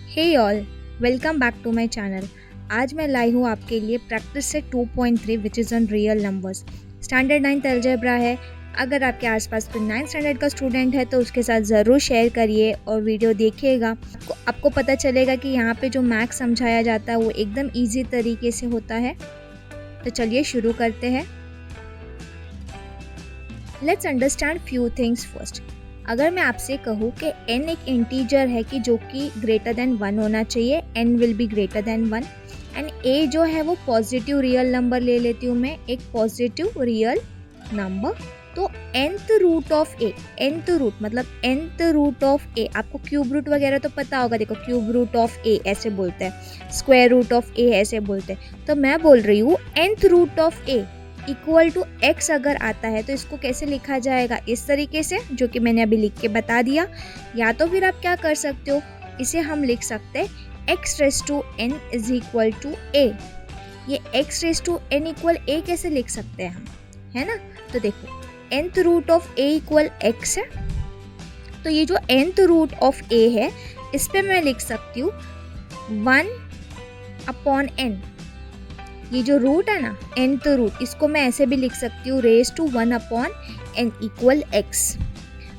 Hey all, welcome back to my channel. आज मैं लाई हूँ आपके लिए प्रैक्टिस से 2.3 which is on real numbers. Standard 9 algebra है। अगर आपके आसपास कोई 9th स्टैंडर्ड का स्टूडेंट है तो उसके साथ ज़रूर शेयर करिए और वीडियो देखिएगा। आपको पता चलेगा कि यहाँ पे जो मैथ्स समझाया जाता है वो एकदम ईजी तरीके से होता है। तो चलिए शुरू करते हैं। Let's understand few things first. अगर मैं आपसे कहूँ कि n एक इंटीजर है कि जो कि ग्रेटर देन 1 होना चाहिए, n will be greater than 1 and a जो है वो पॉजिटिव रियल नंबर ले लेती हूँ मैं, एक पॉजिटिव रियल नंबर। तो nth root of a, nth root मतलब nth रूट ऑफ a, आपको क्यूब रूट वगैरह तो पता होगा। देखो क्यूब रूट ऑफ a ऐसे बोलते हैं, स्क्वायर रूट ऑफ a ऐसे बोलते हैं। तो मैं बोल रही हूँ nth root of a equal to x अगर आता है तो इसको कैसे लिखा जाएगा, इस तरीके से जो कि मैंने अभी लिख के बता दिया। या तो फिर आप क्या कर सकते हो, इसे हम लिख सकते हैं x raise to n is equal to a। ये x raise to n equal a कैसे लिख सकते हैं हम, है ना। तो देखो nth root of a equal x है, तो ये जो nth रूट ऑफ a है इस पे मैं लिख सकती हूँ 1/n। ये जो रूट है ना nth रूट, इसको मैं ऐसे भी लिख सकती हूँ raise to 1/n equal x।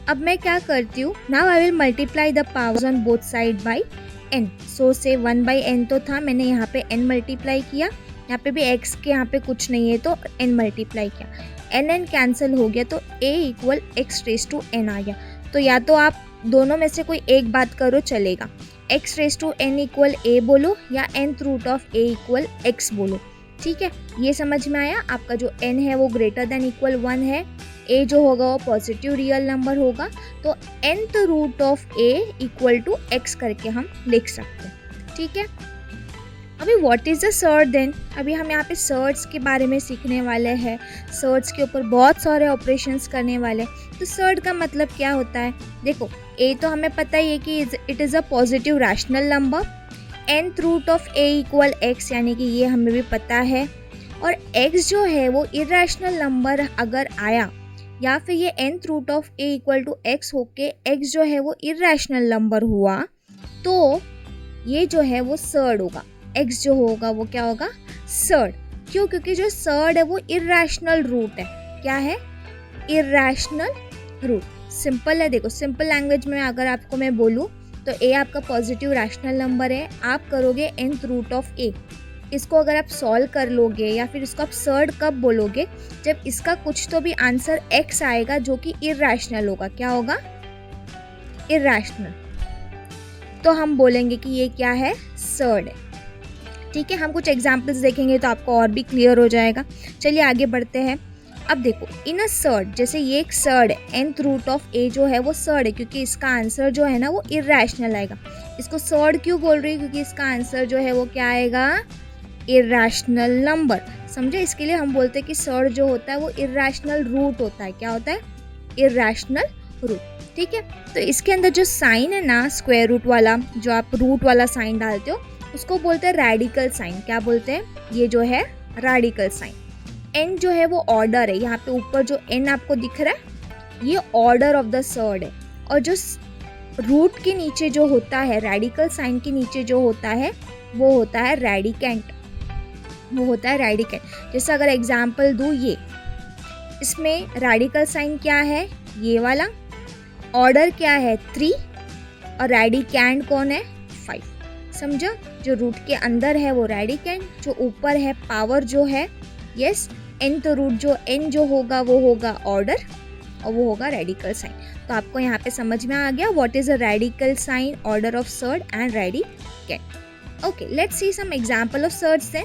अब मैं क्या करती हूँ, now I will multiply the powers on both side by n। सो से 1/n तो था, मैंने यहाँ पे n मल्टीप्लाई किया, यहाँ पे भी x के यहाँ पे कुछ नहीं है तो n मल्टीप्लाई किया, n कैंसिल हो गया तो a equal x raise to n आ गया। तो या तो आप दोनों में से कोई एक बात करो चलेगा, x raise to n equal a बोलो या nth root of a equal x बोलो। ठीक है, ये समझ में आया। आपका जो n है वो ग्रेटर देन इक्वल 1 है, a जो होगा वो पॉजिटिव रियल नंबर होगा, तो nth root of a equal to x करके हम लिख सकते हैं। ठीक है, अभी what is the surd then. अभी हम यहाँ पे सर्ड्स के बारे में सीखने वाले हैं, सर्ड्स के ऊपर बहुत सारे ऑपरेशंस करने वाले। तो सर्ड का मतलब क्या होता है, देखो a तो हमें पता ही है कि it is a positive rational number, nth root of a equal x यानी कि ये हमें भी पता है, और x जो है वो इरेशनल नंबर अगर आया या फिर ये nth root of a equal to x होके x जो है वो इरेशनल नंबर हुआ तो ये जो है वो सर्ड होगा। x जो होगा वो क्या होगा, सर्ड। क्यों, क्योंकि जो सर्ड है वो इरेशनल रूट है। क्या है, इरेशनल रूट। सिंपल है, देखो सिंपल लैंग्वेज में अगर आपको मैं बोलूँ तो a आपका पॉजिटिव रैशनल नंबर है, आप करोगे nth रूट ऑफ a। इसको अगर आप सॉल्व कर लोगे या फिर इसको आप सर्ड कब बोलोगे, जब इसका कुछ तो भी आंसर x आएगा जो कि इरेशनल होगा। क्या होगा, इरेशनल। तो हम बोलेंगे कि ये क्या है, सर्ड है। ठीक है, हम कुछ एग्जाम्पल्स देखेंगे तो आपको और भी क्लियर हो जाएगा। चलिए आगे बढ़ते हैं। अब देखो इन अ सर्ड, जैसे ये एक सर्ड है, nth रूट ऑफ a जो है वो सर्ड है क्योंकि इसका आंसर जो है ना वो इरेशनल आएगा। इसको सर्ड क्यों बोल रही है, क्योंकि इसका आंसर जो है वो क्या आएगा, इरेशनल नंबर। समझे, इसके लिए हम बोलते हैं कि सर्ड जो होता है वो इरेशनल रूट होता है। क्या होता है, इरेशनल रूट। ठीक है, तो इसके अंदर जो साइन है ना स्क्वायर रूट वाला, जो आप रूट वाला साइन डालते हो उसको बोलते हैं रेडिकल साइन। क्या बोलते हैं, ये जो है रेडिकल साइन। n जो है वो ऑर्डर है, यहाँ पे ऊपर जो n आपको दिख रहा है ये ऑर्डर ऑफ द सर्ड है, और जो रूट के नीचे जो होता है, रेडिकल साइन के नीचे जो होता है वो होता है रेडिकेंट, वो होता है रेडिकेंट। जैसे अगर एग्जाम्पल दूँ, ये इसमें रेडिकल साइन क्या है, ये वाला, ऑर्डर क्या है 3, और रेडिकेंट कौन है 5। समझो, जो रूट के अंदर है वो रेडिकेंट, जो ऊपर है पावर जो है, यस, nth रूट जो n जो होगा वो होगा ऑर्डर और वो होगा रेडिकल साइन। तो आपको यहाँ पे समझ में आ गया what is a radical sign, order of surd and radicand. Okay, let's see some example of surds then.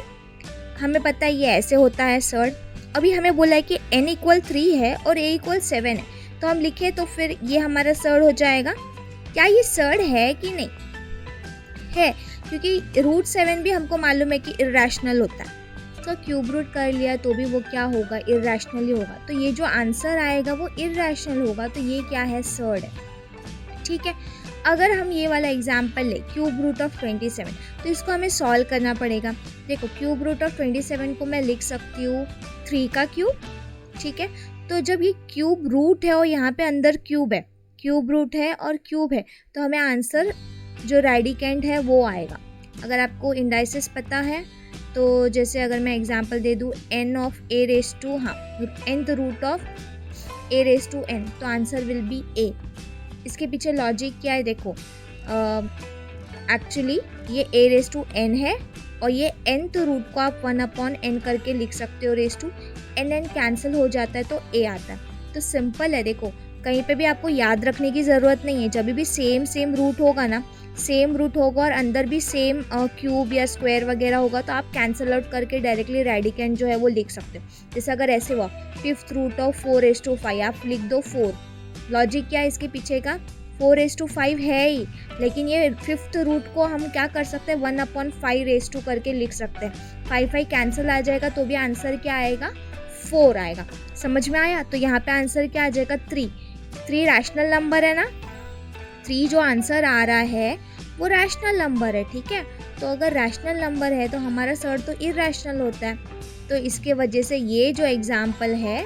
हमें पता है ये ऐसे होता है सर्ड। अभी हमें बोला है कि n इक्वल 3 है और a इक्वल 7 है, तो हम लिखे तो फिर ये हमारा सर्ड हो जाएगा। क्या ये सर्ड है कि नहीं है, क्योंकि रूट 7 भी हमको मालूम है कि इरेशनल होता है, तो क्यूब रूट कर लिया तो भी वो क्या होगा, इरेशनल ही होगा। तो ये जो आंसर आएगा वो इरेशनल होगा, तो ये क्या है, सर्ड है। ठीक है, अगर हम ये वाला एग्जाम्पल ले क्यूब रूट ऑफ 27, तो इसको हमें सॉल्व करना पड़ेगा। देखो क्यूब रूट ऑफ 27 को मैं लिख सकती हूँ 3 का क्यूब। ठीक है, तो जब ये क्यूब रूट है और यहाँ पे अंदर क्यूब है, क्यूब रूट है और क्यूब है, तो हमें आंसर जो रेडिकेंड है वो आएगा। अगर आपको इंडाइसिस पता है तो जैसे अगर मैं एग्जांपल दे दूँ n of a raise to nth root of a raise to n, तो आंसर विल बी a। इसके पीछे लॉजिक क्या है देखो, एक्चुअली ये a रेस टू n है और ये nth रूट को आप 1/n करके लिख सकते हो रेस टू n कैंसिल हो जाता है तो a आता है। तो सिंपल है, देखो कहीं पे भी आपको याद रखने की ज़रूरत नहीं है। जब भी सेम रूट होगा ना, सेम रूट होगा और अंदर भी सेम क्यूब या स्क्वायर वगैरह होगा तो आप कैंसिल आउट करके डायरेक्टली रेडिकेंड जो है वो लिख सकते हो। जैसे अगर ऐसे हुआ 5th रूट ऑफ 4/5, आप लिख दो 4। लॉजिक क्या है इसके पीछे का, 4/5 है ही, लेकिन ये 5th रूट को हम क्या कर सकते हैं 1/5 करके लिख सकते हैं। 5 कैंसिल आ जाएगा तो भी आंसर क्या आएगा, 4 आएगा। समझ में आया? तो यहाँ पे आंसर क्या आ जाएगा, 3 रैशनल नंबर है ना, 3 जो आंसर आ रहा है वो रैशनल नंबर है। ठीक है, तो अगर रैशनल नंबर है तो हमारा सर्ड तो इरैशनल होता है, तो इसके वजह से ये जो एग्जाम्पल है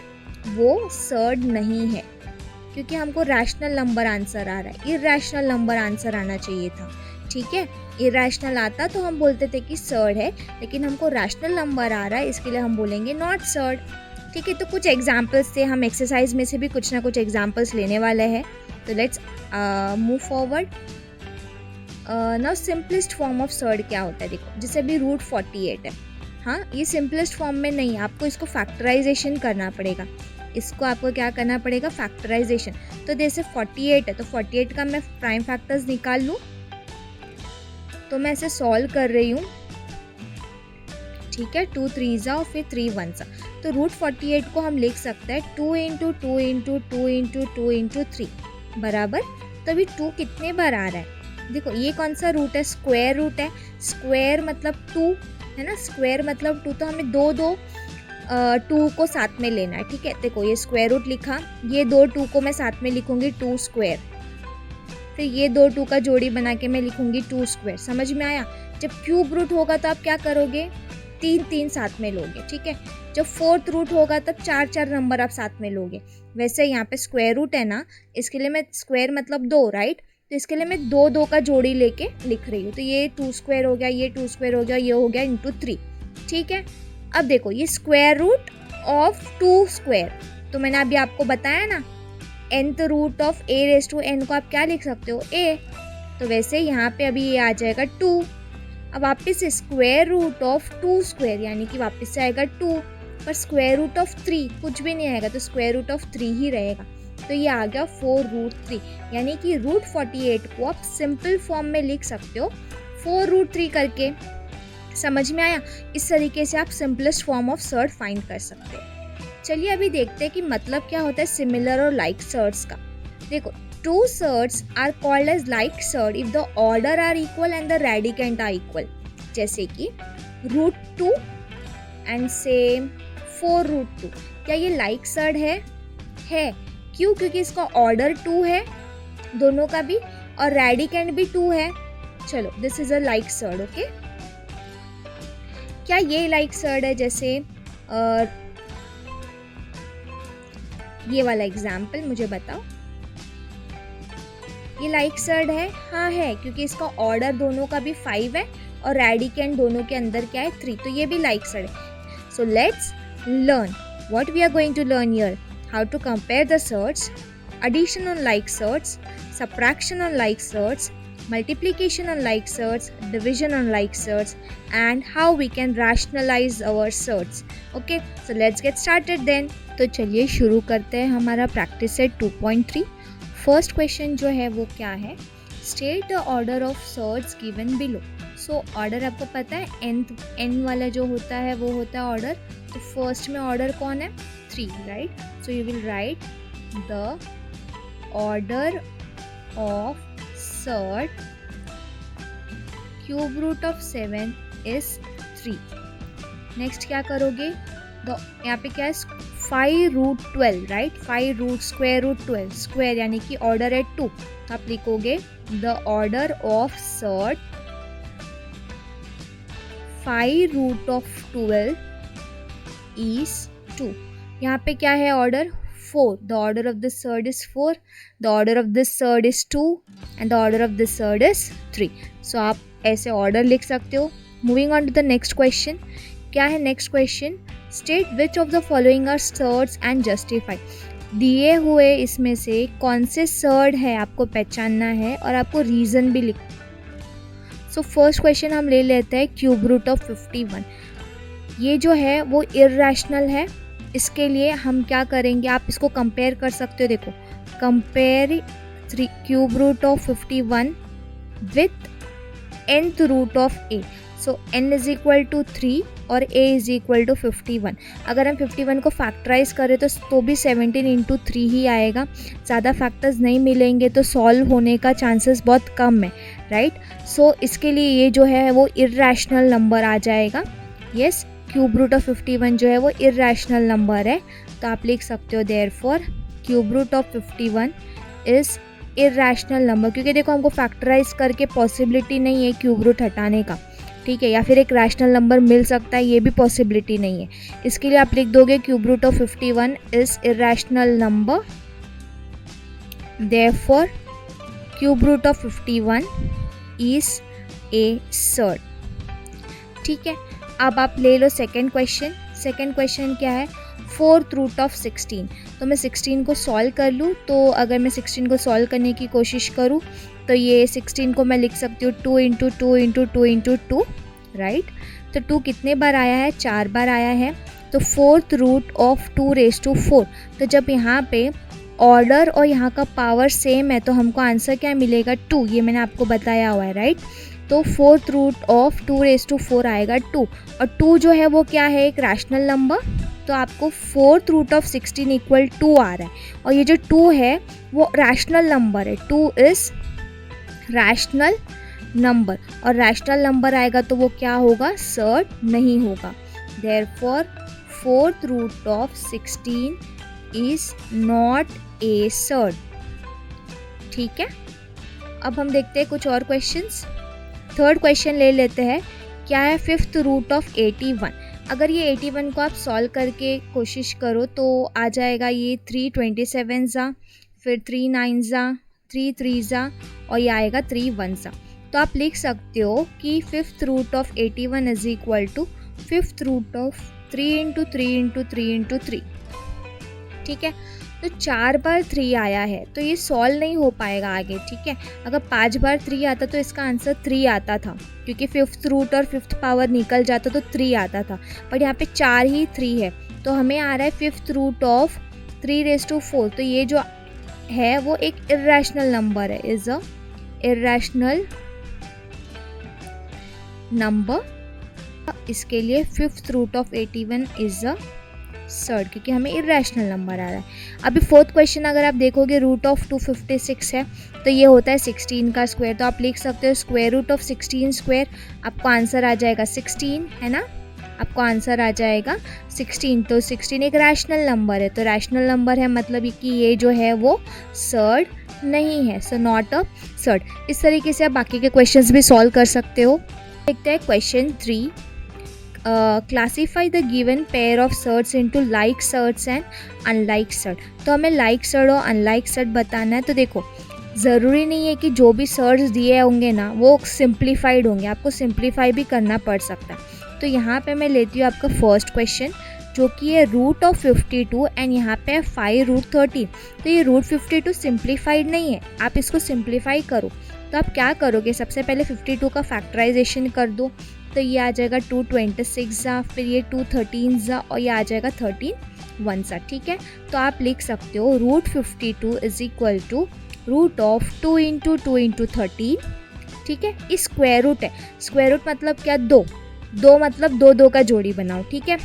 वो सर्ड नहीं है, क्योंकि हमको रैशनल नंबर आंसर आ रहा है, इरैशनल नंबर आंसर आना चाहिए था। ठीक है, इरैशनल आता तो हम बोलते थे कि सर्ड है, लेकिन हमको रैशनल नंबर आ रहा है, इसके लिए हम बोलेंगे नॉट सर्ड। ठीक है, तो कुछ एग्जाम्पल्स थे, हम एक्सरसाइज में से भी कुछ ना कुछ एग्जाम्पल्स लेने वाले हैं। तो let's move forward. Now simplest form of surd क्या होता है, देखो जैसे अभी रूट 48 है, हाँ ये सिंपलेस्ट फॉर्म में नहीं, आपको इसको फैक्टराइजेशन करना पड़ेगा। इसको आपको क्या करना पड़ेगा, फैक्टराइजेशन। तो जैसे 48 है तो 48 का मैं प्राइम फैक्टर्स निकाल लूँ, तो मैं इसे सॉल्व कर रही हूँ। ठीक है, 2 3 और फिर 3 1। तो रूट 48 को हम लिख सकते हैं 2 × 2 × 2 × 2 × 3 बराबर। तो अभी 2 कितने बार आ रहा है, देखो ये कौन सा रूट है, स्क्वायर रूट है। स्क्वायर मतलब 2 है ना, स्क्वायर मतलब 2, तो हमें 2 को साथ में लेना है। ठीक है, देखो ये स्क्वायर रूट लिखा, ये 2 को मैं साथ में लिखूंगी 2 स्क्वायर, फिर ये 2 का जोड़ी बना के मैं लिखूंगी 2 स्क्वायर। समझ में आया? जब क्यूब रूट होगा तो आप क्या करोगे, 3 साथ में लोगे। ठीक है, जब 4th रूट होगा तब 4 नंबर आप साथ में लोगे। वैसे यहाँ पे स्क्वायर रूट है ना, इसके लिए मैं स्क्वायर मतलब 2, राइट, तो इसके लिए मैं 2 का जोड़ी लेके लिख रही हूँ। तो ये 2 स्क्वायर हो गया, ये 2 स्क्वायर हो गया, ये हो गया × 3। ठीक है, अब देखो ये स्क्वायर रूट ऑफ 2 स्क्वायर, तो मैंने अभी आपको बताया ना nth रूट ऑफ a⁻n को आप क्या लिख सकते हो, a। तो वैसे यहाँ पे अभी ये आ जाएगा 2। अब वापस से स्क्वायर रूट ऑफ 2 स्क्वायर, यानी कि वापस से आएगा 2, पर स्क्वायर रूट ऑफ 3 कुछ भी नहीं आएगा, तो स्क्वायर रूट ऑफ 3 ही रहेगा। तो ये आ गया 4√3, यानी कि रूट 48 को आप सिंपल फॉर्म में लिख सकते हो 4√3 करके। समझ में आया? इस तरीके से आप simplest form of surd find कर सकते हो। चलिए अभी देखते हैं कि मतलब क्या होता है सिमिलर और लाइक सर्ड्स का। देखो, 2 surds are called as like surd if the order are equal and the radicand are equal. जैसे कि √2 and same 4√2, क्या ये like surd है? क्यों? क्योंकि इसका ऑर्डर 2 है दोनों का भी, और radicand भी 2 है। चलो, this is a like surd, okay. क्या ये like surd है? जैसे ये वाला एग्जाम्पल मुझे बताओ, ये लाइक सर्ड है? हाँ है, क्योंकि इसका ऑर्डर दोनों का भी 5 है और रेडिकेंड दोनों के अंदर क्या है, 3, तो ये भी लाइक सर्ड है। So let's learn what we are going to learn here, how to compare the surds, addition on like surds, subtraction on like surds, multiplication on like surds, division on like surds, and how we can rationalize our surds. Okay, so let's get started then. तो चलिए शुरू करते हैं हमारा practice set 2.3। First question जो है वो क्या है, state the order of surds given below. So order आपको पता है n वाला जो होता है वो होता है ऑर्डर। तो फर्स्ट में ऑर्डर कौन है, 3, right. So you will write the order of surd cube root of 7 is 3। Next क्या करोगे, यहाँ पे क्या है 5√12, right, 5 root square root 12 square, यानी कि ऑर्डर है 2, तो आप लिखोगे the order of surd 5√12 is 2। यहाँ पे क्या है order 4. The order of this third is 4. The order of this third is 2. And the order of this third is 3. So आप ऐसे order लिख सकते हो. Moving on to the next question. क्या है next question? State which of the following are thirds and justify. दिए हुए इसमें से कौन से third है आपको पहचानना है और आपको reason भी लिख. So first question हम ले लेते हैं cube root of 51. ये जो है वो irrational है. इसके लिए हम क्या करेंगे, आप इसको कंपेयर कर सकते हो. देखो, compare cube root of 51 with nth root of a. So n is equal to 3 और a इज इक्वल टू 51. अगर हम 51 को फैक्टराइज करें तो भी 17 इंटू 3 ही आएगा. ज़्यादा फैक्टर्स नहीं मिलेंगे तो सॉल्व होने का चांसेस बहुत कम है, राइट. सो इसके लिए ये जो है वो इर्रेशनल नंबर आ जाएगा. यस, क्यूब रूट ऑफ 51 जो है वो इर्रेशनल नंबर है. तो आप लिख सकते हो therefore cube root of 51 is irrational number. क्योंकि देखो हमको फैक्टराइज करके पॉसिबिलिटी नहीं है क्यूब रूट हटाने का, ठीक है, या फिर एक रैशनल नंबर मिल सकता है, ये भी पॉसिबिलिटी नहीं है. इसके लिए आप लिख दोगे cube root of 51 is irrational number. Therefore cube root of 51 is a surd. ठीक है. अब आप ले लो सेकेंड क्वेश्चन. सेकेंड क्वेश्चन क्या है? Fourth root of 16. तो मैं 16 को सॉल्व कर लूँ. तो अगर मैं 16 को सॉल्व करने की कोशिश करूँ तो ये 16 को मैं लिख सकती हूँ 2 इंटू 2 इंटू 2 इंटू 2, राइट. तो 2 कितने बार आया है? 4 बार आया है. तो fourth root of 2 raise to 4. तो जब यहाँ पे ऑर्डर और यहाँ का पावर सेम है तो हमको आंसर क्या मिलेगा? 2. ये मैंने आपको बताया हुआ है, राइट. तो fourth root of 2 raise to 4 आएगा 2. और 2 जो है वो क्या है? एक रैशनल नंबर. तो आपको फोर्थ रूट ऑफ 16 इक्वल 2 आ रहा है. और ये जो 2 है वो रैशनल नंबर है. 2 इज़ रैशनल नंबर. और रैशनल नंबर आएगा तो वो क्या होगा? सर्ड नहीं होगा. Therefore fourth root of 16 is not a surd. ठीक है. अब हम देखते हैं कुछ और क्वेश्चंस. थर्ड क्वेश्चन ले लेते हैं. क्या है? Fifth root of 81. अगर ये 81 को आप सॉल्व करके कोशिश करो तो आ जाएगा ये 3 27 ज़ा, फिर 3 9 ज़ा, 3 3 ज़ा और ये आएगा 3 1 ज़ा. तो आप लिख सकते हो कि fifth root of 81 is equal to fifth root of 3 into 3 into 3 into 3. ठीक है. तो 4 बार 3 आया है तो ये सॉल्व नहीं हो पाएगा आगे. ठीक है. अगर 5 बार 3 आता तो इसका आंसर 3 आता था, क्योंकि फिफ्थ रूट और फिफ्थ पावर निकल जाता तो 3 आता था. बट यहाँ पे 4 ही 3 है तो हमें आ रहा है fifth root of 3 raise to 4. तो ये जो है वो एक इर्रेशनल नंबर है, इज अ इर्रेशनल नंबर. इसके लिए fifth root of 81 is a surd, क्योंकि हमें इर्रेशनल नंबर आ रहा है. अभी फोर्थ क्वेश्चन अगर आप देखोगे रूट ऑफ 256 है तो ये होता है 16 का स्क्वायर. तो आप लिख सकते हो स्क्वायर रूट ऑफ 16 स्क्वायर. आपको आंसर आ जाएगा 16, है ना. आपको आंसर आ जाएगा 16. तो 16 एक रैशनल नंबर है. तो रैशनल नंबर है मतलब कि ये जो है वो सर्ड नहीं है. So not a surd. इस तरीके से आप बाकी के क्वेश्चंस भी सॉल्व कर सकते हो. देखते हैं question 3. Classify the given pair of surds into like surds and unlike surd. तो हमें लाइक सर्ड और अनलाइक सर्ड बताना है. तो देखो, ज़रूरी नहीं है कि जो भी सर्ड्स दिए होंगे ना वो सिंप्लीफाइड होंगे. आपको सिंप्लीफाई भी करना पड़ सकता है. तो यहाँ पे मैं लेती हूँ आपका फर्स्ट क्वेश्चन जो कि है रूट ऑफ 52 एंड यहाँ पे है 5 रूट 13. तो ये रूट 52 सिंप्लीफाइड नहीं है. आप इसको सिंप्लीफाई करो. तो आप क्या करोगे? सबसे पहले 52 का फैक्टराइजेशन कर दो. तो ये आ जाएगा 2 26 ज़ा, फिर ये 2 13 ज़ा और ये आ जाएगा 13 1 ज़ा. ठीक है. तो आप लिख सकते हो root 52 is equal to root of 2 into 2 into 13. ठीक है. इस स्क्वायर रूट है. स्क्वायर रूट मतलब क्या? 2 मतलब 2 का जोड़ी बनाओ. ठीक है.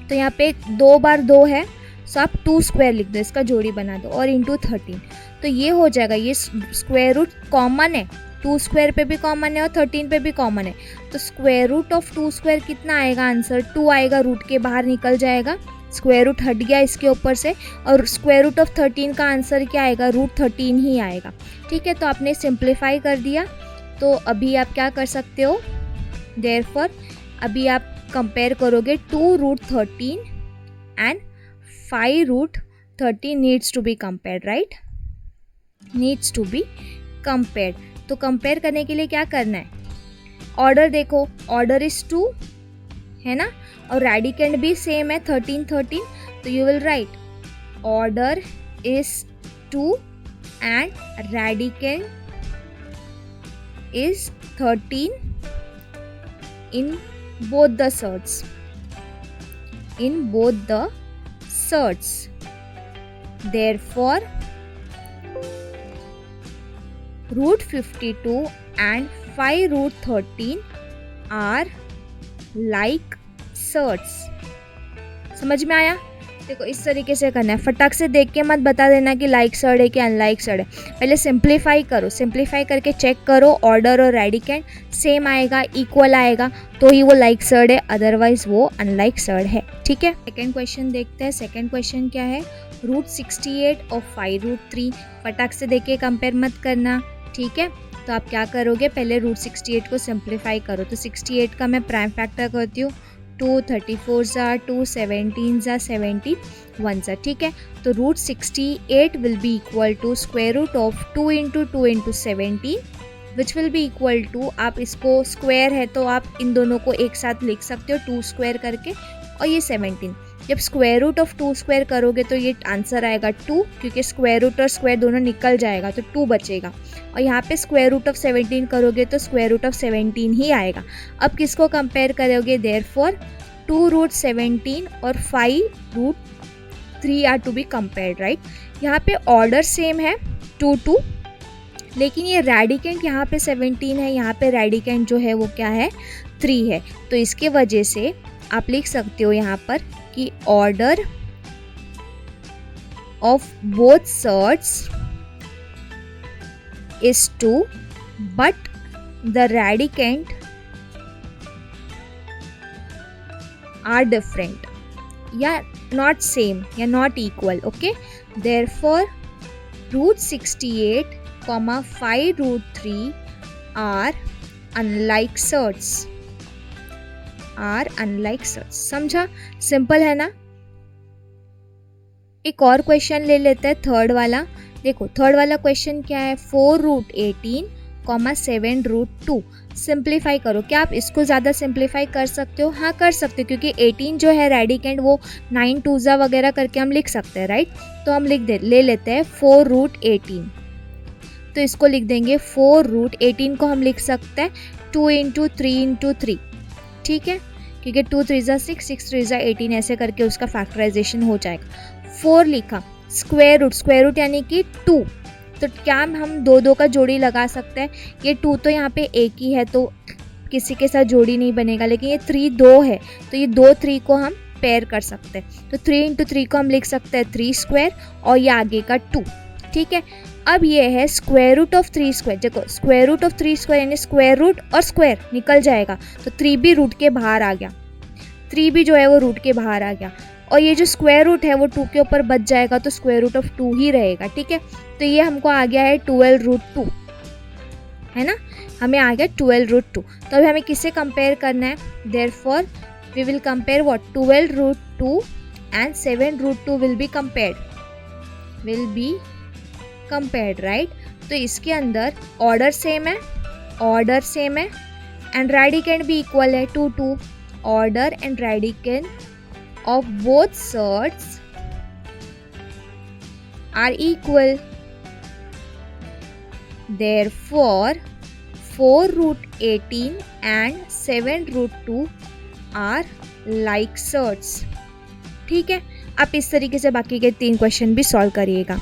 तो यहाँ पे 2 बार 2 है सो आप 2 स्क्वायर लिख दो, इसका जोड़ी बना दो और इंटू 13. तो ये हो जाएगा. ये स्क्वायर रूट कॉमन है, 2 स्क्वायर पे भी कॉमन है और 13 पे भी कॉमन है. तो स्क्वायर रूट ऑफ 2 स्क्वायर कितना आएगा? आंसर 2 आएगा. रूट के बाहर निकल जाएगा. स्क्वायर रूट हट गया इसके ऊपर से. और स्क्वायर रूट ऑफ 13 का आंसर क्या आएगा? रूट 13 ही आएगा. ठीक है. तो आपने सिंप्लीफाई कर दिया. तो अभी आप क्या कर सकते हो? देयरफॉर अभी आप कंपेयर करोगे 2 root 13 and 5 root 13 needs to be compared, right, needs to be compared. तो कंपेयर करने के लिए क्या करना है, ऑर्डर देखो, ऑर्डर इज 2 है ना, और रेडिकेंड भी सेम है 13 13, तो you will right order is 2 and radicand is 13 in both the surds. In both the surds. Therefore, root 52 and 5 root 13 are like surds. समझ में आया? देखो इस तरीके से करना है, फटाक से देख के मत बता देना कि लाइक सर्ड है कि अनलाइक सर्ड है। पहले सिंप्लीफाई करो, सिंप्लीफाई करके चेक करो ऑर्डर और रेडिकेंड सेम आएगा, इक्वल आएगा तो ही वो लाइक सर्ड है, अदरवाइज वो अनलाइक सर्ड है। ठीक है, सेकेंड क्वेश्चन देखते हैं। सेकेंड क्वेश्चन क्या है, रूट 68 और 5 रूट 3। फटाक से देख के कंपेयर मत करना, ठीक है। तो आप क्या करोगे, पहले रूट 68 को सिंप्लीफाई करो। तो 68 का मैं प्राइम फैक्टर करती हूँ, 2 34 ज़ा 2 17 ज़ा 70 1 ज़ा, ठीक है। तो root 68 will be equal to square root of 2 into 2 into 17 which will be equal to, आप इसको स्क्वायर है तो आप इन दोनों को एक साथ लिख सकते हो 2 स्क्वायर करके, और ये 17। जब स्क्वायर रूट ऑफ 2 स्क्वायर करोगे तो ये आंसर आएगा 2, क्योंकि स्क्वायर रूट और स्क्वायर दोनों निकल जाएगा तो 2 बचेगा। और यहाँ पे स्क्वायर रूट ऑफ 17 करोगे तो स्क्वायर रूट ऑफ 17 ही आएगा। अब किसको कंपेयर करोगे, देयरफॉर 2 रूट 17 और 5 root 3 are to be compared, right. यहाँ पे ऑर्डर सेम है 2 2, लेकिन ये रेडिकेंट यहाँ पे 17 है, यहाँ पे रेडिकेंट जो है वो क्या है 3 है। तो इसके वजह से आप लिख सकते हो यहाँ पर कि order of both surds is 2 but the radicand are different या not same या not equal, okay। therefore root 68 comma 5 root 3 are unlike surds, समझा, सिंपल है ना। एक और क्वेश्चन ले लेते हैं, थर्ड वाला। देखो थर्ड वाला क्वेश्चन क्या है, 4 रूट 18 कॉमा 7 रूट 2। सिंप्लीफाई करो। क्या आप इसको ज़्यादा सिंप्लीफाई कर सकते हो? हाँ कर सकते हो, क्योंकि 18 जो है रेडिकेंड वो 9 2 वगैरह करके हम लिख सकते हैं, राइट। तो हम ले लेते हैं 4 रूट 18। तो इसको लिख देंगे 4 रूट 18 को हम लिख सकते हैं 2 इंटू 3 इंटू 3, ठीक है, क्योंकि 2 3 ज़ा 6 6 3 ज़ा 18 ऐसे करके उसका फैक्टराइजेशन हो जाएगा। 4 लिखा, स्क्वायर रूट यानी कि 2। तो क्या हम 2 2 का जोड़ी लगा सकते हैं? ये 2 तो यहाँ पे एक ही है तो किसी के साथ जोड़ी नहीं बनेगा, लेकिन ये 3 2 है तो ये 2 3 को हम पेयर कर सकते हैं। तो 3 इंटू 3 को हम लिख सकते हैं 3 स्क्वायर और ये आगे का 2, ठीक है। अब ये है स्क्वायर रूट ऑफ 3 स्क्वायर। देखो स्क्वायर रूट ऑफ 3 स्क्वायर यानी स्क्वायर रूट और स्क्वायर निकल जाएगा, तो 3 भी रूट के बाहर आ गया, 3 भी जो है वो रूट के बाहर आ गया, और ये जो स्क्वायर रूट है वो 2 के ऊपर बच जाएगा तो स्क्वायर रूट ऑफ 2 ही रहेगा, ठीक है। तो ये हमको आ गया है 12 रूट 2, है ना, हमें आ गया 12 रूट 2। तो अभी हमें किससे कंपेयर करना है, therefore we will compare what, 12 root 2 and 7 root 2 will be compared, right. तो इसके अंदर ऑर्डर सेम है एंड रेडिकेंड भी इक्वल है 2 2। Order and radicand of both surds are equal, therefore 4 root 18 and 7 root 2 are like surds, ठीक है। आप इस तरीके से बाकी के 3 क्वेश्चन भी सॉल्व करिएगा।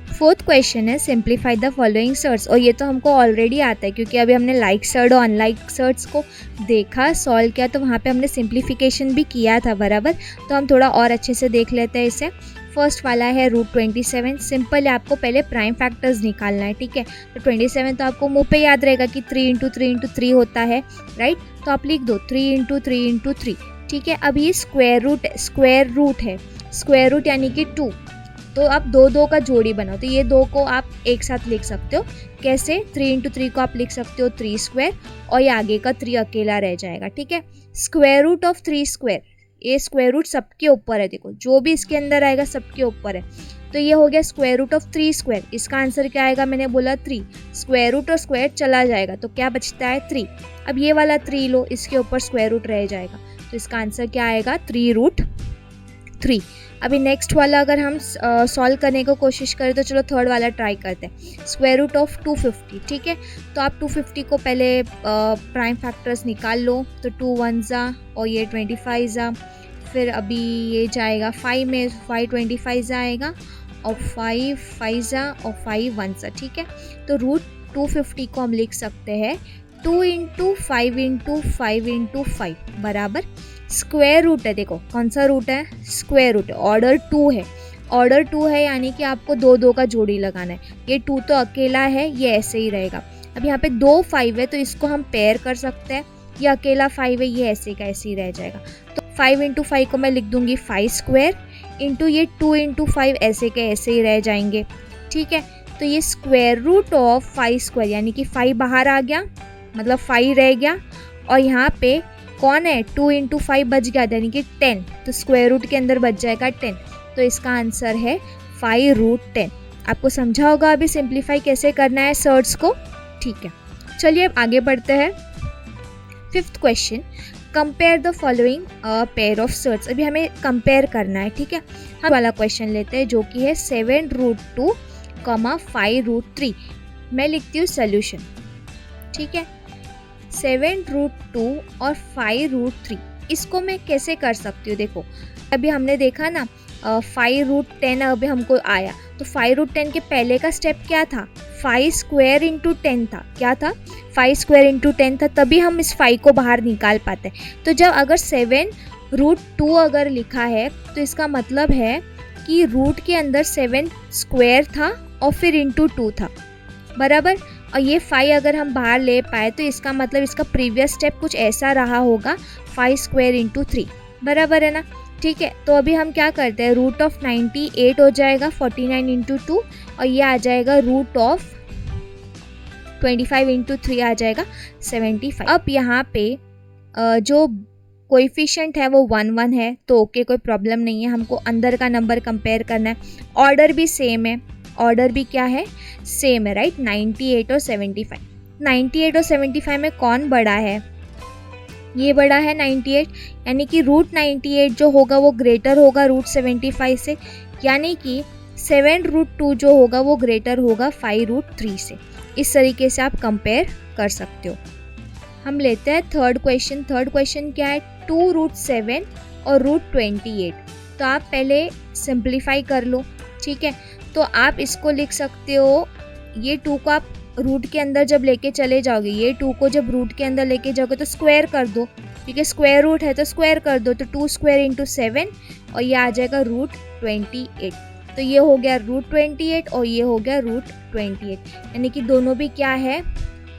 फोर्थ क्वेश्चन है सिंप्लीफाई द फॉलोइंग सर्ड्स, और ये तो हमको ऑलरेडी आता है क्योंकि अभी हमने लाइक सर्ड और अनलाइक सर्ड्स को देखा, सॉल्व किया, तो वहाँ पे हमने सिंप्लीफिकेशन भी किया था बराबर। तो हम थोड़ा और अच्छे से देख लेते हैं इसे। फर्स्ट वाला है रूट 27। सिंपल है, आपको पहले प्राइम फैक्टर्स निकालना है, ठीक है। तो 27 तो आपको मुँह पे याद रहेगा कि 3 इंटू 3 इंटू 3 होता है, राइट। तो आप लिख दो 3 इंटू 3 इंटू 3, ठीक है। अब ये स्क्वायर रूट है, स्क्वायर रूट यानी कि 2, तो आप 2 2 का जोड़ी बनाओ, तो ये 2 को आप एक साथ लिख सकते हो। कैसे, 3 इंटू 3 को आप लिख सकते हो 3 स्क्वायर और ये आगे का 3 अकेला रह जाएगा, ठीक है। स्क्वायर रूट ऑफ 3 स्क्वायर ये स्क्वायर रूट सबके ऊपर है, देखो जो भी इसके अंदर आएगा सबके ऊपर है। तो ये हो गया स्क्वायर रूट ऑफ 3 स्क्वायर। इसका आंसर क्या आएगा, मैंने बोला 3। स्क्वायर रूट और स्क्वायर चला जाएगा तो क्या बचता है 3। अब ये वाला 3 लो, इसके ऊपर स्क्वायर रूट रह जाएगा, तो इसका आंसर क्या आएगा 3√3। अभी नेक्स्ट वाला अगर हम सॉल्व करने को कोशिश करें तो चलो थर्ड वाला ट्राई करते हैं। स्क्वायर रूट ऑफ 250, ठीक है। तो आप 250 को पहले प्राइम फैक्टर्स निकाल लो, तो 2 1 ज़ा और ये 25 ज़ा, फिर अभी ये जाएगा 5 में, 5 25 ज़ा आएगा और 5 5 ज़ा और 5 1 ज़ा, ठीक है। तो √250 को हम लिख सकते हैं 2 × 5 × 5 × 5 बराबर स्क्वायर रूट है। देखो कौन सा रूट है, स्क्वायर रूट है, ऑर्डर 2 है। ऑर्डर 2 है यानी कि आपको 2 2 का जोड़ी लगाना है। ये 2 तो अकेला है, ये ऐसे ही रहेगा। अब यहाँ पे 2 5 है तो इसको हम पेयर कर सकते हैं। ये अकेला 5 है, ये ऐसे का ऐसे ही रह जाएगा। तो 5 × 5 को मैं लिख दूंगी 5 स्क्वायर इंटू ये 2 × 5 ऐसे के ऐसे ही रह जाएंगे, ठीक है। तो ये स्क्वायर रूट ऑफ 5 स्क्वायर यानी कि 5 बाहर आ गया, मतलब 5 रह गया, और यहाँ पे कौन है 2 × 5 बच गया यानी कि 10, तो स्क्वायर रूट के अंदर बच जाएगा 10। तो इसका आंसर है 5√10। आपको समझा होगा अभी सिंप्लीफाई कैसे करना है सर्ट्स को, ठीक है। चलिए अब आगे बढ़ते हैं। 5th question, compare the following pair of surds. अभी हमें कंपेयर करना है, ठीक है। हम वाला क्वेश्चन लेते हैं जो कि है 7√2, 5√3। मैं लिखती हूँ सोल्यूशन, ठीक है। 7√2 और 5√3 इसको मैं कैसे कर सकती हूँ, देखो अभी हमने देखा ना 5√10 अभी हमको आया, तो 5√10 के पहले का स्टेप क्या था, 5 स्क्वायर × 10 था। क्या था, 5 स्क्वायर × 10 था, तभी हम इस 5 को बाहर निकाल पाते हैं। तो जब अगर 7√2 अगर लिखा है तो इसका मतलब है कि रूट के अंदर 7 स्क्वायर था और फिर × 2 था, बराबर। और ये 5 अगर हम बाहर ले पाए तो इसका मतलब इसका प्रीवियस स्टेप कुछ ऐसा रहा होगा 5 स्क्वायर × 3, बराबर है ना, ठीक है। तो अभी हम क्या करते हैं, रूट ऑफ 98 हो जाएगा 49 × 2, और ये आ जाएगा रूट ऑफ 25 × 3 आ जाएगा 75। अब यहाँ पे जो कोएफिशिएंट है वो 1 1 है, तो ओके कोई प्रॉब्लम नहीं है। हमको अंदर का नंबर कंपेयर करना है, ऑर्डर भी सेम है, ऑर्डर भी क्या है, सेम है, राइट। 98 और 75, 98 और 75 में कौन बड़ा है, ये बड़ा है 98, यानी कि √98 जो होगा वो ग्रेटर होगा √75 से, यानी कि 7√2 जो होगा वो ग्रेटर होगा 5√3 से। इस तरीके से आप कंपेयर कर सकते हो। हम लेते हैं थर्ड क्वेश्चन। थर्ड क्वेश्चन क्या है, 2√7 और √28। तो आप पहले सिंप्लीफाई कर लो, ठीक है। तो आप इसको लिख सकते हो, ये 2 को आप रूट के अंदर जब लेके चले जाओगे, ये 2 को जब रूट के अंदर लेके जाओगे तो स्क्वायर कर दो, ठीक है। स्क्वायर रूट है तो स्क्वायर कर दो, तो 2 स्क्वायर × 7 और ये आ जाएगा √28। तो ये हो गया √28 और ये हो गया √28, यानी कि दोनों भी क्या है,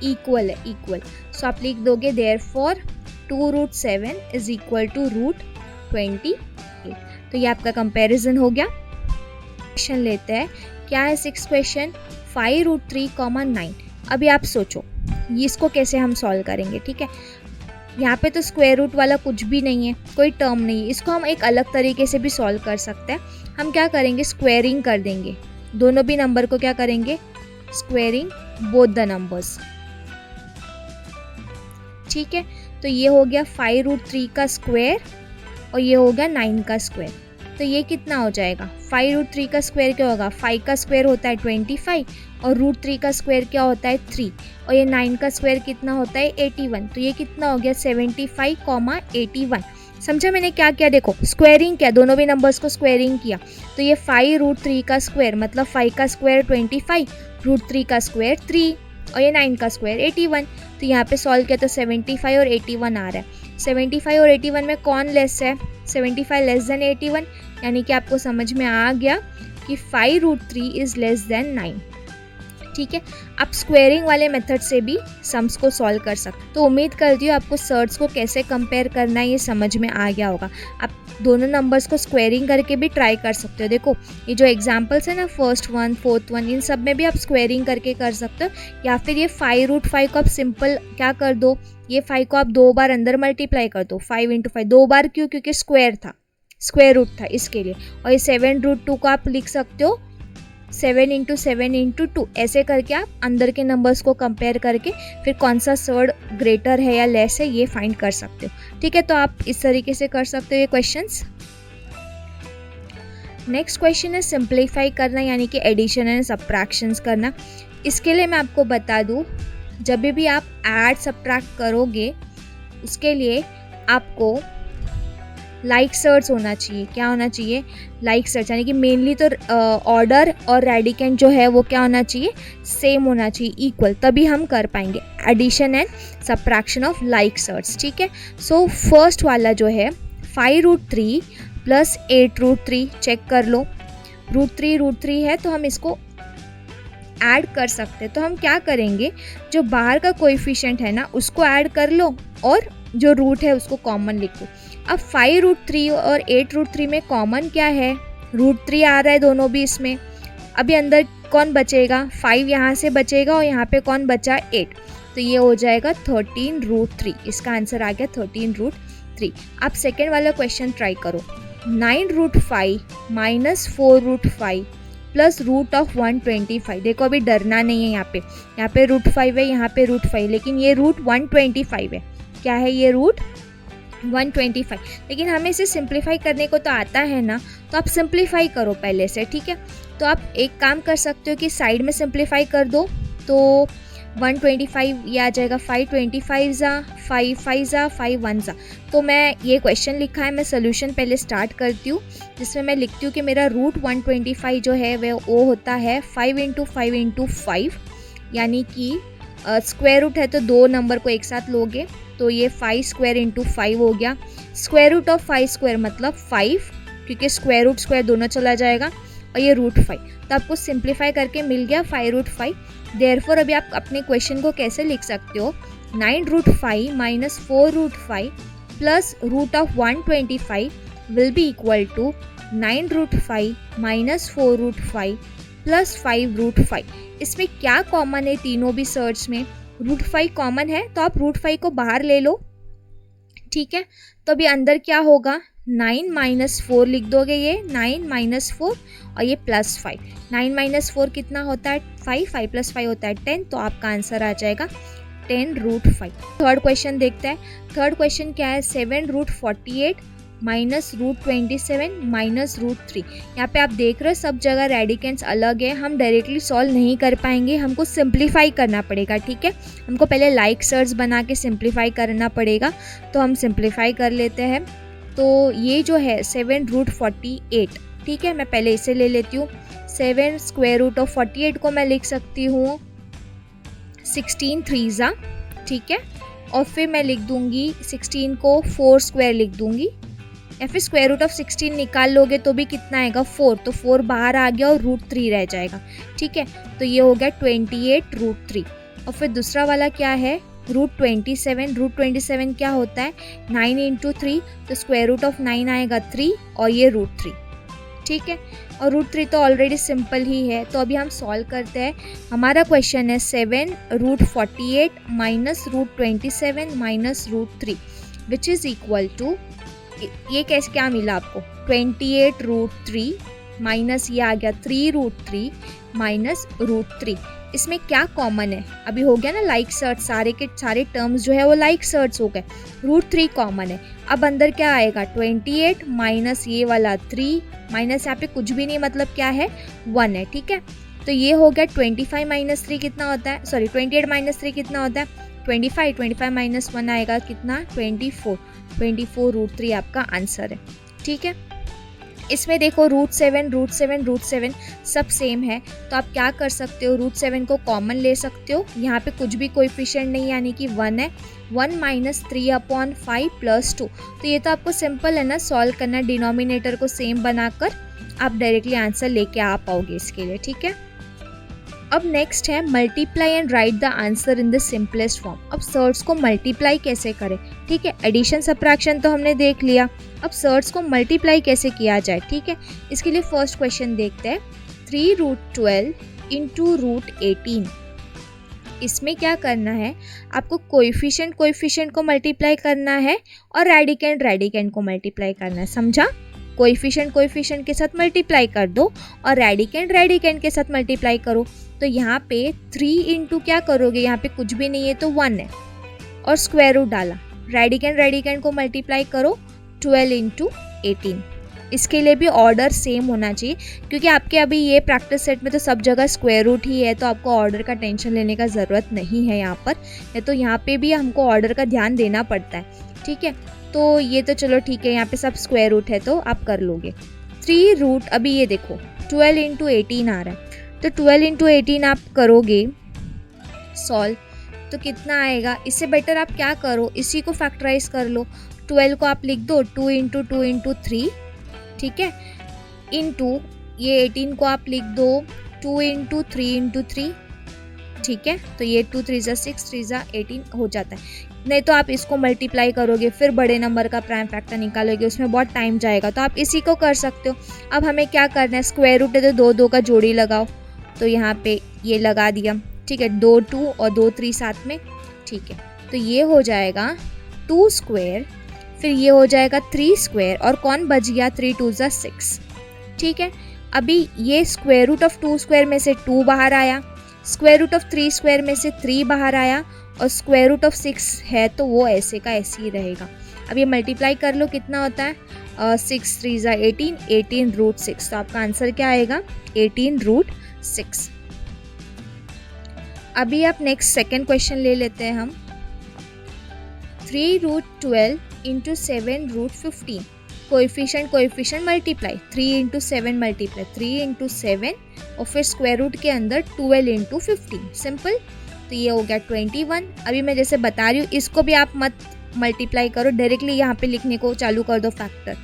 इक्वल है, इक्वल। सो आप लिख दोगे देयरफॉर 2√7 इज इक्वल टू √28। तो ये आपका कंपैरिजन हो गया। क्वेश्चन लेते हैं, क्या है 6th क्वेश्चन, 5√3, 9। अभी आप सोचो ये इसको कैसे हम सॉल्व करेंगे, ठीक है। यहाँ पे तो स्क्वायर रूट वाला कुछ भी नहीं है, कोई टर्म नहीं है। इसको हम एक अलग तरीके से भी सॉल्व कर सकते हैं। हम क्या करेंगे, स्क्वायरिंग कर देंगे, दोनों भी नंबर को क्या करेंगे, स्क्वायरिंग बोथ द नंबर्स, ठीक है। तो ये हो गया 5√3 का स्क्वायर और ये हो गया 9 का स्क्वायर। तो ये कितना हो जाएगा, 5√3 का स्क्वायर क्या होगा, 5 का स्क्वायर होता है 25 और √3 का स्क्वायर क्या होता है 3, और ये 9 का स्क्वायर कितना होता है 81। तो ये कितना हो गया 75, 81। समझा मैंने क्या किया, देखो स्क्वायरिंग किया, दोनों भी नंबर्स को स्क्वायरिंग किया। तो ये 5√3 का स्क्वायर मतलब 5 का स्क्वायर 25, √3 का स्क्वायर 3 और ये 9 का स्क्वायर 81। तो यहाँ पे सॉल्व किया तो 75 और 81 आ रहा है। 75 और 81 में कौन लेस है, 75 लेस देन 81, यानी कि आपको समझ में आ गया कि 5√3 इज लेस देन 9, ठीक है। आप स्क्वेयरिंग वाले मेथड से भी सम्स को सॉल्व कर सकते। तो उम्मीद करती हूँ आपको सर्ट्स को कैसे कंपेयर करना है ये समझ में आ गया होगा। आप दोनों नंबर्स को स्क्वेयरिंग करके भी ट्राई कर सकते हो। देखो ये जो एग्जांपल्स है ना, फर्स्ट वन, फोर्थ वन, इन सब में भी आप स्क्वेयरिंग करके कर सकते हो। या फिर ये 5√5 को आप सिंपल क्या कर दो, ये 5 को आप 2 बार अंदर मल्टीप्लाई कर दो। 5 × 5 2 बार क्यों? क्योंकि स्क्वायर था, स्क्वायर रूट था इसके लिए। और ये 7√2 को आप लिख सकते हो 7 × 7 × 2। ऐसे करके आप अंदर के नंबर्स को कंपेयर करके फिर कौन सा सर्ड ग्रेटर है या लेस है ये फाइंड कर सकते हो। ठीक है, तो आप इस तरीके से कर सकते हो ये क्वेश्चंस। नेक्स्ट क्वेश्चन है सिंप्लीफाई करना, यानी कि एडिशन एंड सब्ट्रैक्शंस करना। इसके लिए मैं आपको बता दूँ, जब भी आप ऐड सब्ट्रैक्ट करोगे उसके लिए आपको लाइक सर्ट्स होना चाहिए। क्या होना चाहिए? लाइक सर्ट्स, यानी कि मेनली तो ऑर्डर और रेडिकेंट जो है वो क्या होना चाहिए? सेम होना चाहिए, इक्वल, तभी हम कर पाएंगे addition and subtraction of like surds. ठीक है, सो फर्स्ट वाला जो है 5√3 + 8√3, चेक कर लो। √3 है तो हम इसको ऐड कर सकते हैं। तो हम क्या करेंगे, जो बाहर का कोएफिशिएंट है ना उसको ऐड कर लो और जो रूट है उसको कॉमन लिख दो। अब 5√3 और 8√3 में कॉमन क्या है? √3 आ रहा है दोनों भी इसमें। अभी अंदर कौन बचेगा? 5 यहाँ से बचेगा और यहाँ पे कौन बचा? 8। तो ये हो जाएगा 13√3। इसका आंसर आ गया 13√3। आप सेकेंड वाला क्वेश्चन ट्राई करो। 9√5 - 4√5 + √125। देखो अभी डरना नहीं है, यहाँ पे √5 है, यहाँ पे √5, लेकिन ये √125 है। क्या है ये? √125। लेकिन हमें इसे सिंप्लीफाई करने को तो आता है ना, तो आप सिंप्लीफाई करो पहले से। ठीक है, तो आप एक काम कर सकते हो कि साइड में सिंप्लीफाई कर दो, तो 125 ये आ जाएगा। 525 ज़ा 5, 5 ज़ा 5, 1 ज़ा। तो मैं ये क्वेश्चन लिखा है, मैं सोल्यूशन पहले स्टार्ट करती हूँ, जिसमें मैं लिखती हूँ कि मेरा √125 जो है वो होता है 5 × 5 × 5, यानी कि स्क्वायर रूट है तो दो नंबर को एक साथ लोगे तो ये 5² × 5 हो गया। स्क्वायर रूट ऑफ 5² मतलब 5, क्योंकि स्क्वायर रूट स्क्वायर दोनों चला जाएगा, और ये √5। तो आपको सिंप्लीफाई करके मिल गया 5√5। देयरफॉर अभी आप अपने क्वेश्चन को कैसे लिख सकते हो? 9√5 - 4√5 + √125 विल बी इक्वल टू 9√5 - 4√5 + 5√5। इसमें क्या कॉमन है? तीनों भी सर्च में √5 कॉमन है, तो आप √5 को बाहर ले लो। ठीक है, तो अभी अंदर क्या होगा? 9 - 4 लिख दोगे, ये 9 - 4 और ये +5। 9 - 4 कितना होता है? 5, 5 + 5 होता है 10। तो आपका आंसर आ जाएगा 10√5। थर्ड क्वेश्चन देखते हैं। थर्ड क्वेश्चन क्या है? 7√48 - √27 - √3। यहाँ पे आप देख रहे हो सब जगह रेडिकेंट्स अलग है, हम डायरेक्टली सॉल्व नहीं कर पाएंगे, हमको सिंप्लीफाई करना पड़ेगा। ठीक है, हमको पहले लाइक सर्च बना के सिंप्लीफाई करना पड़ेगा, तो हम सिंप्लीफाई कर लेते हैं। तो ये जो है 7√48, ठीक है, मैं पहले इसे ले लेती हूँ। 7√48 को मैं लिख सकती हूँ 16 3 ज़ा, ठीक है, और फिर मैं लिख दूँगी 16 को 4² लिख दूँगी, या फिर स्क्वायर रूट ऑफ 16 निकाल लोगे तो भी कितना आएगा? 4। तो 4 बाहर आ गया और √3 रह जाएगा। ठीक है, तो ये हो गया 28√3। और फिर दूसरा वाला क्या है? √27। √27 क्या होता है? 9 × 3, तो स्क्वायर रूट ऑफ 9 आएगा 3 और ये √3। ठीक है, और √3 तो ऑलरेडी सिंपल ही है। तो अभी हम सॉल्व करते हैं। हमारा क्वेश्चन है 7√48 - √27 - √3 विच इज़ इक्वल टू, ये कैसे क्या मिला आपको? 28√3 माइनस ये आ गया 3√3 माइनस √3। इसमें क्या कॉमन है? अभी हो गया ना लाइक सर्च, सारे के सारे टर्म्स जो है वो लाइक सर्च हो गए। √3 कॉमन है। अब अंदर क्या आएगा? 28 माइनस ये वाला 3 माइनस यहाँ पे कुछ भी नहीं, मतलब क्या है? 1 है। ठीक है, तो ये हो गया 25 - 3 कितना होता है? सॉरी 28 - 3 कितना होता है? 25। 25 - 1 आएगा कितना? 24। 24√3 आपका आंसर है। ठीक है, इसमें देखो √7 सब सेम है, तो आप क्या कर सकते हो? √7 को कॉमन ले सकते हो। यहाँ पे कुछ भी कोएफिशिएंट नहीं, यानी कि 1 है। 1 - 3/5 + 2। तो ये तो आपको सिंपल है ना सॉल्व करना, डिनोमिनेटर को सेम बनाकर आप डायरेक्टली आंसर लेके आ पाओगे इसके लिए। ठीक है, अब नेक्स्ट है multiply and right the answer in the simplest form. अब सर्ट्स को मल्टीप्लाई कैसे करें, ठीक है, एडिशन सब्ट्रैक्शन तो हमने देख लिया, अब सर्ट्स को मल्टीप्लाई कैसे किया जाए, ठीक है। इसके लिए फर्स्ट क्वेश्चन देखते हैं, 3√12 इंटू √18। इसमें क्या करना है, आपको कोएफिशिएंट को मल्टीप्लाई करना है और रेडिकेंड को मल्टीप्लाई करना है, समझा। कोएफिशिएंट के साथ मल्टीप्लाई कर दो और रेडिकेंड के साथ मल्टीप्लाई करो। तो यहाँ पे 3 इंटू क्या करोगे, यहाँ पे कुछ भी नहीं है तो 1 है और स्क्वायर रूट डाला। रेडिकेंड को मल्टीप्लाई करो 12 इंटू 18। इसके लिए भी ऑर्डर सेम होना चाहिए, क्योंकि आपके अभी ये प्रैक्टिस सेट में तो सब जगह स्क्वायर रूट ही है, तो आपको ऑर्डर का टेंशन लेने का ज़रूरत नहीं है यहाँ पर। या तो यहाँ पे भी हमको ऑर्डर का ध्यान देना पड़ता है, ठीक है। तो ये तो चलो ठीक है, यहाँ पे सब स्क्वायर रूट है तो आप कर लोगे। 3 रूट, अभी ये देखो 12 इंटू 18 आ रहा है, तो 12 इंटू 18 आप करोगे सॉल्व तो कितना आएगा। इससे बेटर आप क्या करो, इसी को फैक्टराइज कर लो। 12 को आप लिख दो 2 इंटू 2 इंटू 3, ठीक है, इंटू ये 18 को आप लिख दो 2 इंटू 3 इंटू 3, ठीक है। तो ये 2 3 ज़ा 6 3 ज़ा 18 हो जाता है। नहीं तो आप इसको मल्टीप्लाई करोगे, फिर बड़े नंबर का प्राइम फैक्टर निकालोगे, उसमें बहुत टाइम जाएगा, तो आप इसी को कर सकते हो। अब हमें क्या करना है, स्क्वायर रूट है तो 2 2 का जोड़ी लगाओ, तो यहाँ पे ये लगा दिया, ठीक है, 2 2 और 2 3 साथ में, ठीक है। तो ये हो जाएगा 2 स्क्वायर, फिर ये हो जाएगा 3 स्क्वायर, और कौन बच गया, 3 2 ज़ा 6, ठीक है। अभी ये स्क्वायर रूट ऑफ 2 स्क्वायर में से 2 बाहर आया, स्क्वायर रूट ऑफ 3 स्क्वायर में से 3 बाहर आया, और स्क्वायर रूट ऑफ 6 है तो वो ऐसे का ऐसे ही रहेगा। अब ये मल्टीप्लाई कर लो, कितना होता है 6 3 ज़ा 18, 18 रूट 6, तो आपका आंसर क्या आएगा 18 रूट 6। अभी आप नेक्स्ट सेकेंड क्वेश्चन ले लेते हैं हम, 3√12 into 7√15। Coefficient multiply, 3 into 7 multiply 3 into 7 और फिर स्क्वायर रूट के अंदर 12 इंटू 15, सिंपल। तो ये हो गया 21। अभी मैं जैसे बता रही हूँ, इसको भी आप मत मल्टीप्लाई करो, डायरेक्टली यहाँ पे लिखने को चालू कर दो फैक्टर।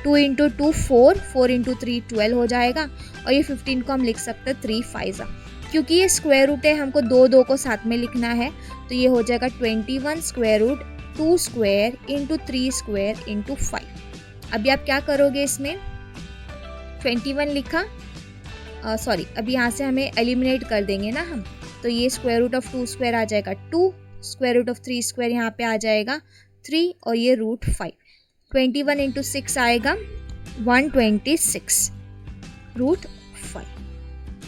2 इंटू 2 4, 4 इंटू 3 12 हो जाएगा, और ये 15 को हम लिख सकते हैं 3 5 ज़ा, क्योंकि ये स्क्वायर रूट है, हमको 2 2 को साथ में लिखना है, तो ये हो जाएगा 21 square root 2 square into 3 square into 5। अभी आप क्या करोगे, इसमें 21 लिखा, सॉरी अभी यहाँ से हमें एलिमिनेट कर देंगे ना हम, तो ये स्क्वायर रूट ऑफ 2 स्क्वायर आ जाएगा 2, स्क्वायर रूट ऑफ 3 स्क्वायर यहाँ पे आ जाएगा 3, और ये रूट 5। 21 इंटू 6 आएगा 126 रूट 5,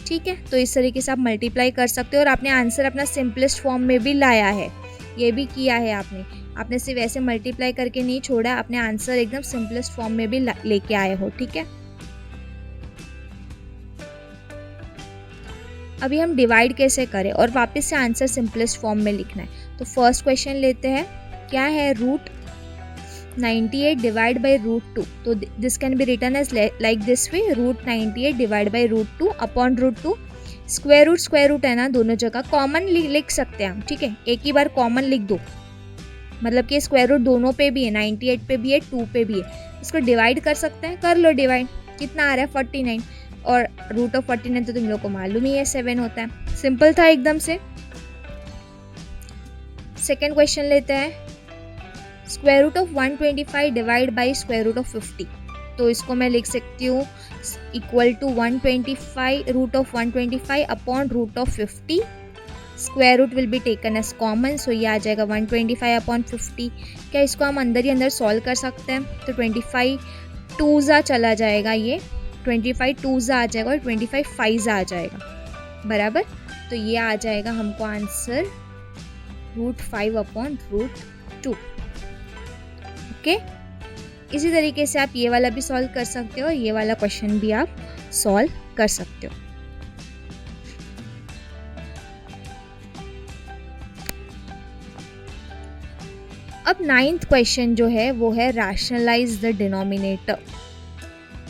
ठीक है। तो इस तरीके से आप मल्टीप्लाई कर सकते हो, और आपने आंसर अपना सिंपलेस्ट फॉर्म में भी लाया है, ये भी किया है आपने सिर्फ ऐसे मल्टीप्लाई करके नहीं छोड़ा, आपने आंसर एकदम सिंपलेस्ट फॉर्म में भी लेके आए हो, ठीक है। अभी हम डिवाइड कैसे करें और वापस से आंसर सिंपलेस्ट फॉर्म में लिखना है। तो फर्स्ट क्वेश्चन लेते हैं, क्या है, रूट 98 डिवाइड बाई रूट 2। तो this can be written as like this way, root 98 divide by root 2 upon root 2। Square root है ना, दोनों जगह कॉमन लिख सकते हैं हम, ठीक है, एक ही बार कॉमन लिख दो, मतलब कि स्क्वायर रूट दोनों पे भी है, 98 पे भी है, 2 पे भी है। इसको डिवाइड कर सकते हैं, कर लो डिवाइड, कितना आ रहा है 49, और रूट ऑफ 49 तो तुम लोग को मालूम ही है 7 होता है, सिंपल था एकदम से। सेकेंड क्वेश्चन लेते हैं, square root of 125 divide by square root of 50। तो इसको मैं लिख सकती हूँ equal to 125 root of 125 upon root of 50। Square root will be taken as common, so ये आ जाएगा 125 अपॉन 50। क्या इसको हम अंदर ही अंदर सॉल्व कर सकते हैं, तो 25 2 ज़ा चला जाएगा, ये 25 2 ज़ा आ जाएगा, और 25 5 ज़ा आ जाएगा, बराबर। तो ये आ जाएगा हमको answer root 5 upon root 2, okay. इसी तरीके से आप ये वाला भी सॉल्व कर सकते हो, और ये वाला क्वेश्चन भी आप सॉल्व कर सकते हो। अब 9th क्वेश्चन जो है वो है रैशनलाइज द डिनोमिनेटर।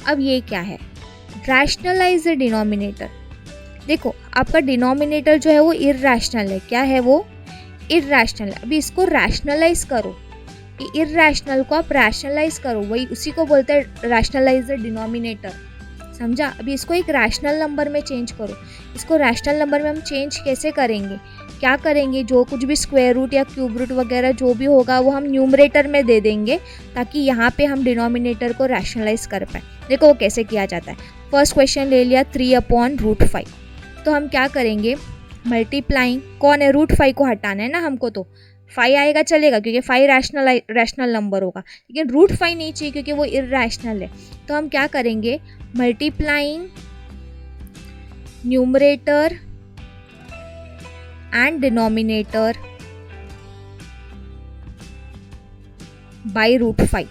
अब ये क्या है, रैशनलाइज द डिनोमिनेटर। देखो आपका डिनोमिनेटर जो है वो इरैशनल है, क्या है वो, इरैशनल है। अभी इसको रैशनलाइज करो, इरैशनल को आप रैशनलाइज करो, वही उसी को बोलते हैं रैशनलाइज द डिनोमिनेटर, समझा। अभी इसको एक रैशनल नंबर में चेंज करो। इसको रैशनल नंबर में हम चेंज कैसे करेंगे, क्या करेंगे, जो कुछ भी स्क्वायर रूट या क्यूब रूट वगैरह जो भी होगा वो हम न्यूमरेटर में दे देंगे, ताकि यहाँ पे हम डिनोमिनेटर को रैशनलाइज कर पाए। देखो वो कैसे किया जाता है। फर्स्ट क्वेश्चन ले लिया 3/√5, तो हम क्या करेंगे, मल्टीप्लाइंग, कौन है, √5 को हटाना है ना हमको, तो 5 आएगा चलेगा क्योंकि 5 रैशनल नंबर होगा, लेकिन √5 नहीं चाहिए क्योंकि वो इररैशनल है। तो हम क्या करेंगे, multiplying numerator and denominator bye √5,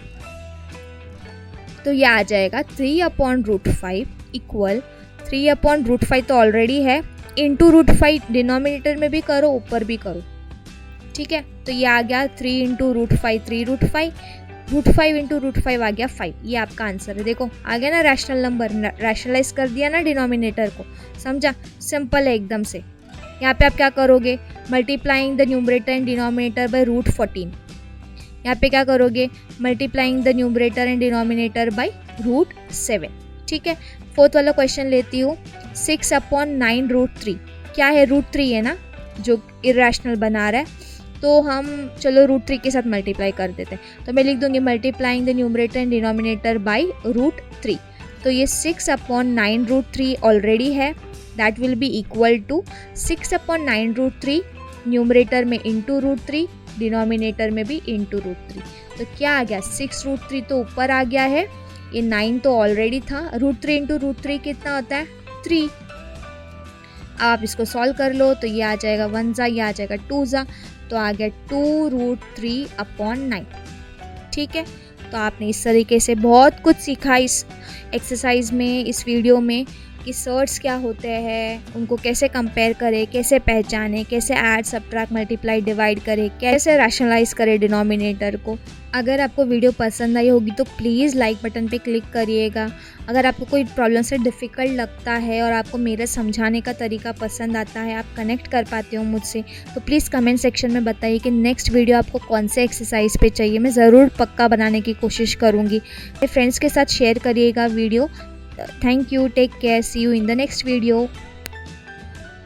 तो ये आ जाएगा 3/√5 इक्वल 3/√5 तो ऑलरेडी है, इंटू √5 डिनोमिनेटर में भी करो ऊपर भी करो, ठीक है। तो ये आ गया 3 × √5 3√5, √5 × √5 आ गया 5। ये आपका आंसर है। देखो आ गया ना रैशनल नंबर, रैशनलाइज कर दिया ना डिनोमिनेटर को, समझा, सिंपल है एकदम से। यहाँ पे आप क्या करोगे, multiplying the numerator and denominator bye √14, यहाँ पे क्या करोगे, multiplying the numerator and denominator bye √7, ठीक है। फोर्थ वाला क्वेश्चन लेती हूँ, 6/9√3, क्या है, √3 है ना जो इरैशनल बना रहा है, तो हम चलो √3 के साथ मल्टीप्लाई कर देते हैं। तो मैं लिख दूंगी multiplying the numerator and denominator by √3, तो ये 6/9√3 ऑलरेडी है, that will be equal to 6/9√3 numerator में इंटू √3, डिनोमिनेटर में भी इंटू √3। तो क्या आ गया, 6√3 तो ऊपर आ गया है, ये 9 तो ऑलरेडी था, √3 × √3 कितना होता है, 3। आप इसको सॉल्व कर लो तो ये आ जाएगा 1 ज़ा, ये आ जाएगा 2 ज़ा, तो आ गया 2√3/9, ठीक है। तो आपने इस तरीके से बहुत कुछ सीखा इस एक्सरसाइज में, इस वीडियो में, कि सर्ट्स क्या होते हैं, उनको कैसे कंपेयर करें, कैसे पहचानें, कैसे ऐड सब्ट्रैक्ट मल्टीप्लाई डिवाइड करें, कैसे रैशनलाइज करें डिनोमिनेटर को। अगर आपको वीडियो पसंद आई होगी तो प्लीज़ लाइक बटन पे क्लिक करिएगा। अगर आपको कोई प्रॉब्लम से डिफ़िकल्ट लगता है और आपको मेरा समझाने का तरीका पसंद आता है, आप कनेक्ट कर पाते हो मुझसे, तो प्लीज़ कमेंट सेक्शन में बताइए कि नेक्स्ट वीडियो आपको कौन से एक्सरसाइज पे चाहिए। मैं ज़रूर पक्का बनाने की कोशिश करूँगी। मेरे फ्रेंड्स के साथ शेयर करिएगा video. Thank you, take care, see you in the next video.